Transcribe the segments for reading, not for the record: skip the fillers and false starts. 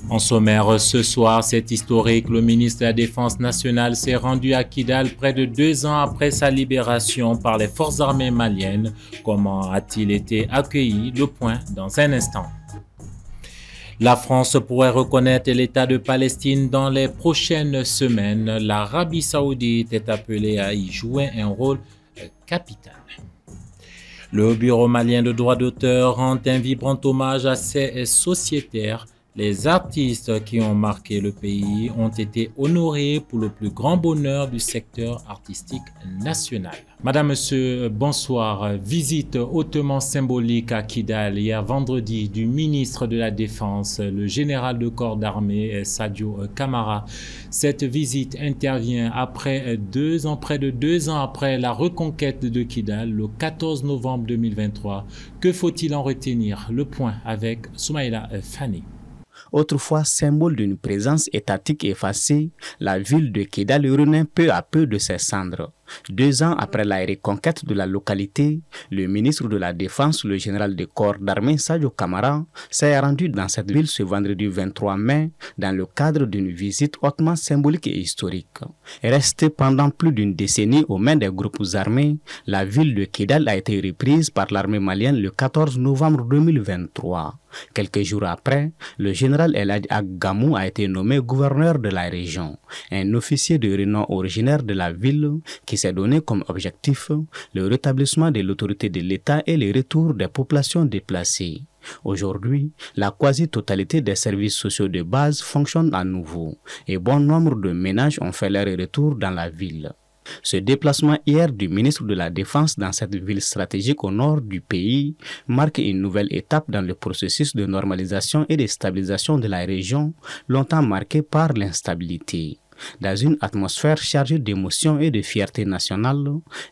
En sommaire, ce soir, c'est historique. Le ministre de la Défense nationale s'est rendu à Kidal près de 2 ans après sa libération par les forces armées maliennes. Comment a-t-il été accueilli? Le point dans un instant. La France pourrait reconnaître l'État de Palestine dans les prochaines semaines. L'Arabie saoudite est appelée à y jouer un rôle capital. Le Bureau malien de droits d'auteur rend un vibrant hommage à ses sociétaires. Les artistes qui ont marqué le pays ont été honorés pour le plus grand bonheur du secteur artistique national. Madame, Monsieur, bonsoir. Visite hautement symbolique à Kidal hier vendredi du ministre de la Défense, le général de corps d'armée Sadio Camara. Cette visite intervient après près de 2 ans après la reconquête de Kidal, le 14 novembre 2023. Que faut-il en retenir? Le point avec Soumaïla Fani. Autrefois symbole d'une présence étatique effacée, la ville de Kidal renaît peu à peu de ses cendres. 2 ans après la reconquête de la localité, le ministre de la Défense, le général de corps d'armée Sadio Camara, s'est rendu dans cette ville ce vendredi 23 mai dans le cadre d'une visite hautement symbolique et historique. Restée pendant plus d'une décennie aux mains des groupes armés, la ville de Kidal a été reprise par l'armée malienne le 14 novembre 2023. Quelques jours après, le général El Hadj Gamou a été nommé gouverneur de la région, un officier de renom originaire de la ville qui s'est donné comme objectif le rétablissement de l'autorité de l'État et le retour des populations déplacées. Aujourd'hui, la quasi-totalité des services sociaux de base fonctionnent à nouveau et bon nombre de ménages ont fait leur retour dans la ville. Ce déplacement hier du ministre de la Défense dans cette ville stratégique au nord du pays marque une nouvelle étape dans le processus de normalisation et de stabilisation de la région, longtemps marquée par l'instabilité. Dans une atmosphère chargée d'émotions et de fierté nationale,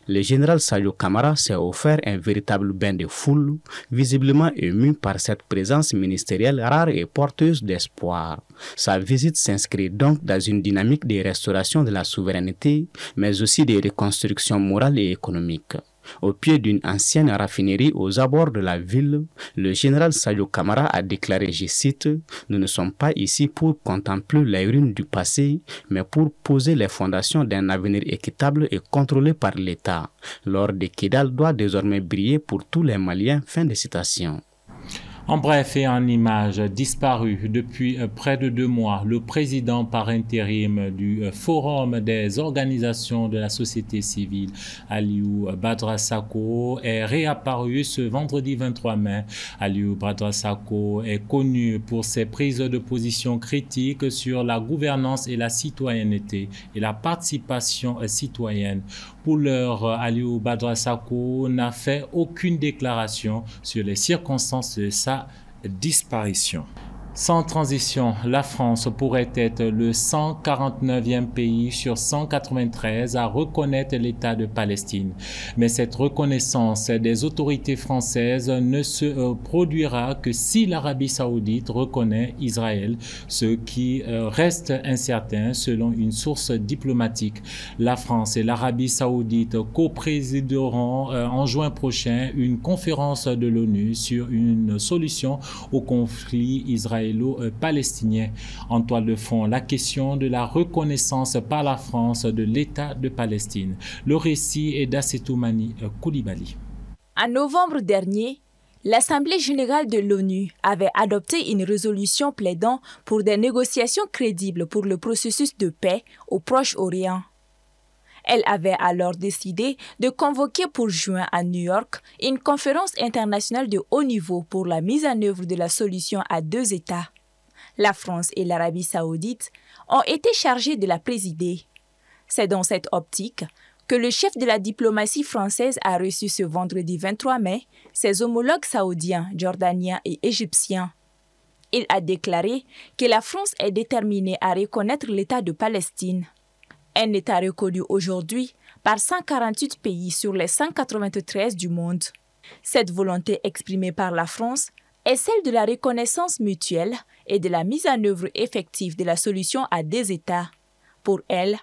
le général Sadio Camara s'est offert un véritable bain de foule, visiblement ému par cette présence ministérielle rare et porteuse d'espoir. Sa visite s'inscrit donc dans une dynamique de restauration de la souveraineté, mais aussi de reconstruction morale et économique. Au pied d'une ancienne raffinerie aux abords de la ville, le général Sadio Camara a déclaré, je cite, « Nous ne sommes pas ici pour contempler les ruines du passé, mais pour poser les fondations d'un avenir équitable et contrôlé par l'État. L'or de Kidal doit désormais briller pour tous les Maliens. » Fin de citation. En bref et en images, disparu depuis près de 2 mois, le président par intérim du Forum des organisations de la société civile, Aliou Badra Sako, est réapparu ce vendredi 23 mai. Aliou Badra Sako est connu pour ses prises de position critiques sur la gouvernance et la citoyenneté et la participation citoyenne. Pour l'heure, Aliou Badra Sako n'a fait aucune déclaration sur les circonstances de sa disparition. Sans transition, la France pourrait être le 149e pays sur 193 à reconnaître l'État de Palestine. Mais cette reconnaissance des autorités françaises ne se produira que si l'Arabie saoudite reconnaît Israël, ce qui reste incertain selon une source diplomatique. La France et l'Arabie saoudite co-présideront en juin prochain une conférence de l'ONU sur une solution au conflit israélien palestinien. En toile de fond, la question de la reconnaissance par la France de l'État de Palestine. Le récit est d'Assetoumani Koulibaly. En novembre dernier, l'Assemblée générale de l'ONU avait adopté une résolution plaidant pour des négociations crédibles pour le processus de paix au Proche-Orient. Elle avait alors décidé de convoquer pour juin à New York une conférence internationale de haut niveau pour la mise en œuvre de la solution à 2 États. La France et l'Arabie saoudite ont été chargées de la présider. C'est dans cette optique que le chef de la diplomatie française a reçu ce vendredi 23 mai ses homologues saoudiens, jordaniens et égyptiens. Il a déclaré que la France est déterminée à reconnaître l'État de Palestine. Un État reconnu aujourd'hui par 148 pays sur les 193 du monde. Cette volonté exprimée par la France est celle de la reconnaissance mutuelle et de la mise en œuvre effective de la solution à 2 États. Pour elle,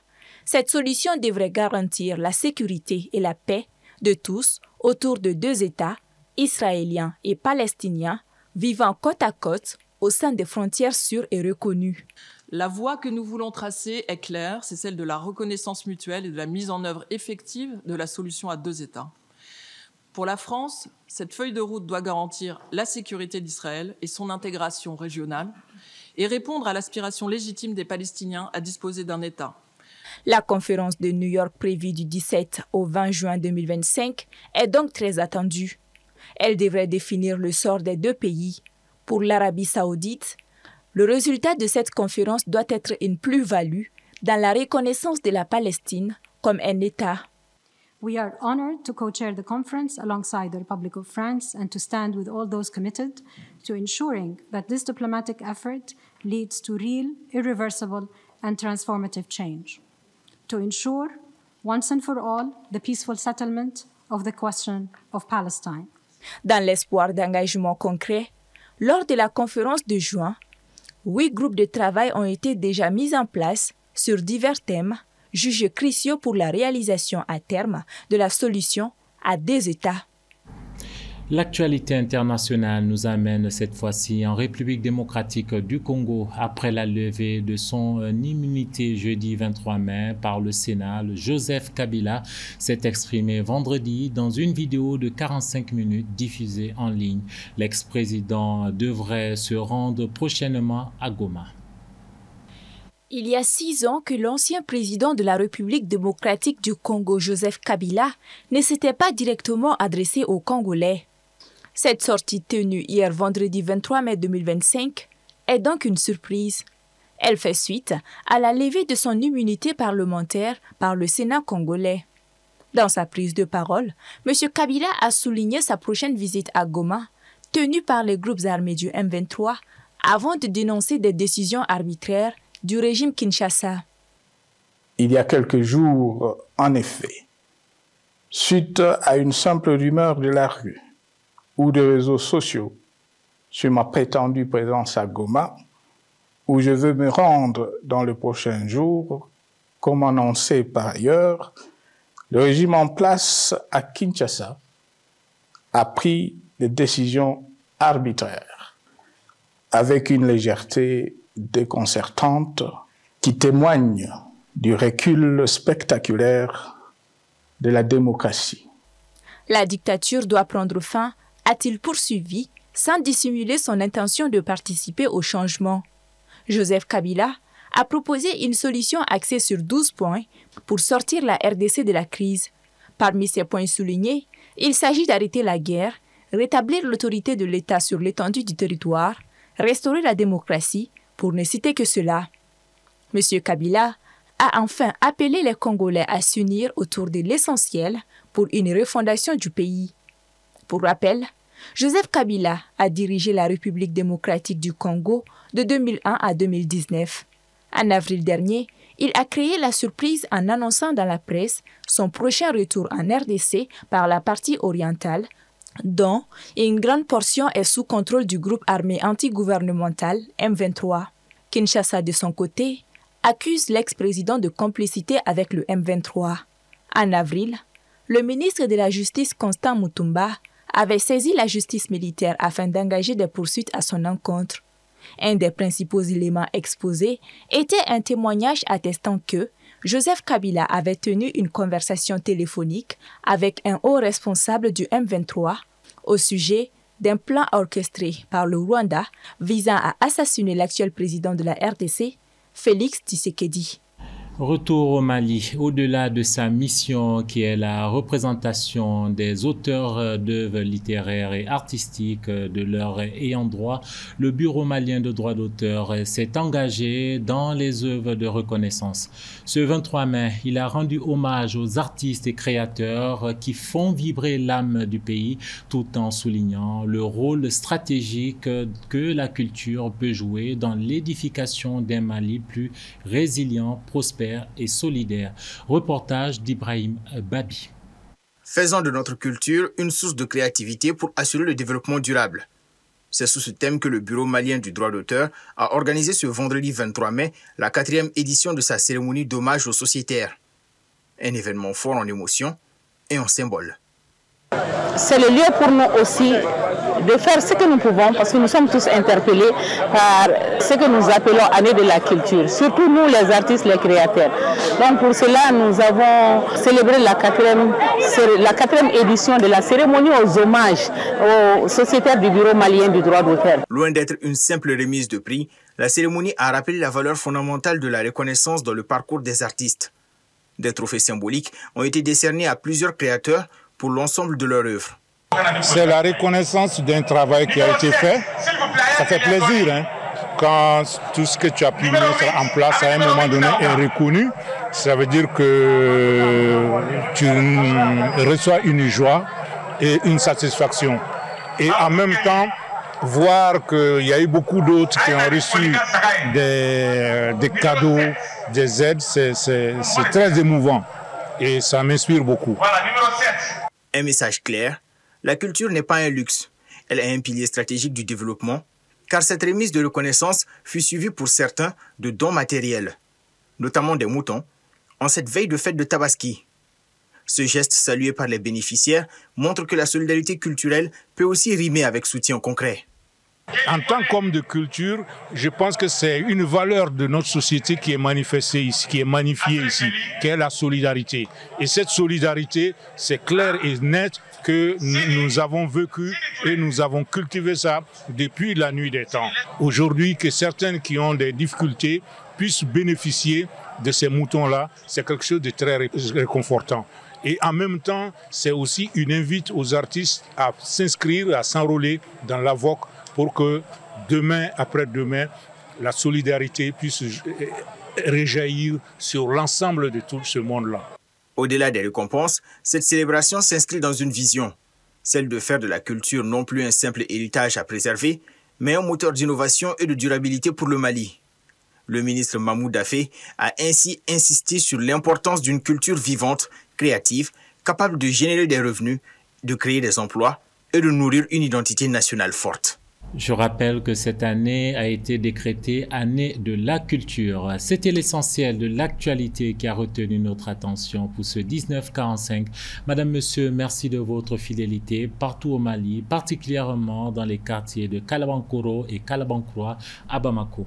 cette solution devrait garantir la sécurité et la paix de tous autour de 2 États, israéliens et palestiniens, vivant côte à côte au sein des frontières sûres et reconnues. La voie que nous voulons tracer est claire, c'est celle de la reconnaissance mutuelle et de la mise en œuvre effective de la solution à 2 États. Pour la France, cette feuille de route doit garantir la sécurité d'Israël et son intégration régionale et répondre à l'aspiration légitime des Palestiniens à disposer d'un État. La conférence de New York prévue du 17 au 20 juin 2025 est donc très attendue. Elle devrait définir le sort des 2 pays. Pour l'Arabie saoudite, le résultat de cette conférence doit être une plus-value dans la reconnaissance de la Palestine comme un État. We are honored to co-chair the conference alongside the Republic of France and to stand with all those committed to ensuring that this diplomatic effort leads to real, irreversible, and transformative change. To ensure, once and for all, the peaceful settlement of the question of Palestine. Dans l'espoir d'engagement concret, lors de la conférence de juin, 8 groupes de travail ont été déjà mis en place sur divers thèmes jugés cruciaux pour la réalisation à terme de la solution à 2 États. L'actualité internationale nous amène cette fois-ci en République démocratique du Congo. Après la levée de son immunité jeudi 23 mai par le Sénat, le Joseph Kabila s'est exprimé vendredi dans une vidéo de 45 minutes diffusée en ligne. L'ex-président devrait se rendre prochainement à Goma. Il y a 6 ans que l'ancien président de la République démocratique du Congo, Joseph Kabila, ne s'était pas directement adressé aux Congolais. Cette sortie tenue hier vendredi 23 mai 2025 est donc une surprise. Elle fait suite à la levée de son immunité parlementaire par le Sénat congolais. Dans sa prise de parole, M. Kabila a souligné sa prochaine visite à Goma, tenue par les groupes armés du M23, avant de dénoncer des décisions arbitraires du régime Kinshasa. Il y a quelques jours, en effet, suite à une simple rumeur de la rue ou de réseaux sociaux sur ma prétendue présence à Goma, où je veux me rendre dans le prochain jour, comme annoncé par ailleurs, le régime en place à Kinshasa a pris des décisions arbitraires, avec une légèreté déconcertante qui témoigne du recul spectaculaire de la démocratie. La dictature doit prendre fin, a-t-il poursuivi, sans dissimuler son intention de participer au changement. Joseph Kabila a proposé une solution axée sur 12 points pour sortir la RDC de la crise. Parmi ces points soulignés, il s'agit d'arrêter la guerre, rétablir l'autorité de l'État sur l'étendue du territoire, restaurer la démocratie, pour ne citer que cela. M. Kabila a enfin appelé les Congolais à s'unir autour de l'essentiel pour une refondation du pays. Pour rappel, Joseph Kabila a dirigé la République démocratique du Congo de 2001 à 2019. En avril dernier, il a créé la surprise en annonçant dans la presse son prochain retour en RDC par la partie orientale, dont une grande portion est sous contrôle du groupe armé antigouvernemental M23. Kinshasa, de son côté, accuse l'ex-président de complicité avec le M23. En avril, le ministre de la Justice Constant Mutumba avait saisi la justice militaire afin d'engager des poursuites à son encontre. Un des principaux éléments exposés était un témoignage attestant que Joseph Kabila avait tenu une conversation téléphonique avec un haut responsable du M23 au sujet d'un plan orchestré par le Rwanda visant à assassiner l'actuel président de la RDC, Félix Tshisekedi. Retour au Mali, au-delà de sa mission qui est la représentation des auteurs d'œuvres littéraires et artistiques de leurs ayants droit, le Bureau malien de droit d'auteur s'est engagé dans les œuvres de reconnaissance. Ce 23 mai, il a rendu hommage aux artistes et créateurs qui font vibrer l'âme du pays tout en soulignant le rôle stratégique que la culture peut jouer dans l'édification d'un Mali plus résilient, prospère et solidaire. Reportage d'Ibrahim Babi. Faisons de notre culture une source de créativité pour assurer le développement durable. C'est sous ce thème que le Bureau malien du droit d'auteur a organisé ce vendredi 23 mai la 4e édition de sa cérémonie d'hommage aux sociétaires. Un événement fort en émotion et en symbole. C'est le lieu pour nous aussi de faire ce que nous pouvons, parce que nous sommes tous interpellés par ce que nous appelons année de la culture, surtout nous les artistes, les créateurs. Donc pour cela, nous avons célébré la quatrième édition de la cérémonie aux hommages aux sociétaires du Bureau malien du droit d'auteur. Loin d'être une simple remise de prix, la cérémonie a rappelé la valeur fondamentale de la reconnaissance dans le parcours des artistes. Des trophées symboliques ont été décernés à plusieurs créateurs pour l'ensemble de leur œuvre. C'est la reconnaissance d'un travail qui a été fait. Ça fait plaisir, hein, quand tout ce que tu as pu mettre en place à un moment donné est reconnu. Ça veut dire que tu reçois une joie et une satisfaction. Et en même temps, voir qu'il y a eu beaucoup d'autres qui ont reçu des cadeaux, des aides, c'est très émouvant et ça m'inspire beaucoup. Un message clair, la culture n'est pas un luxe, elle est un pilier stratégique du développement, car cette remise de reconnaissance fut suivie pour certains de dons matériels, notamment des moutons, en cette veille de fête de Tabaski. Ce geste salué par les bénéficiaires montre que la solidarité culturelle peut aussi rimer avec soutien concret. En tant qu'homme de culture, je pense que c'est une valeur de notre société qui est manifestée ici, qui est magnifiée ici, qui est la solidarité. Et cette solidarité, c'est clair et net que nous avons vécu et nous avons cultivé ça depuis la nuit des temps. Aujourd'hui, que certains qui ont des difficultés puissent bénéficier de ces moutons-là, c'est quelque chose de très réconfortant. Et en même temps, c'est aussi une invite aux artistes à s'inscrire, à s'enrôler dans la VOC pour que demain, après-demain, la solidarité puisse rejaillir sur l'ensemble de tout ce monde-là. Au-delà des récompenses, cette célébration s'inscrit dans une vision, celle de faire de la culture non plus un simple héritage à préserver, mais un moteur d'innovation et de durabilité pour le Mali. Le ministre Mahmoud Daffé a ainsi insisté sur l'importance d'une culture vivante, créative, capable de générer des revenus, de créer des emplois et de nourrir une identité nationale forte. Je rappelle que cette année a été décrétée année de la culture. C'était l'essentiel de l'actualité qui a retenu notre attention pour ce 1945. Madame, Monsieur, merci de votre fidélité partout au Mali, particulièrement dans les quartiers de Kalabankoro et Kalabankroa à Bamako.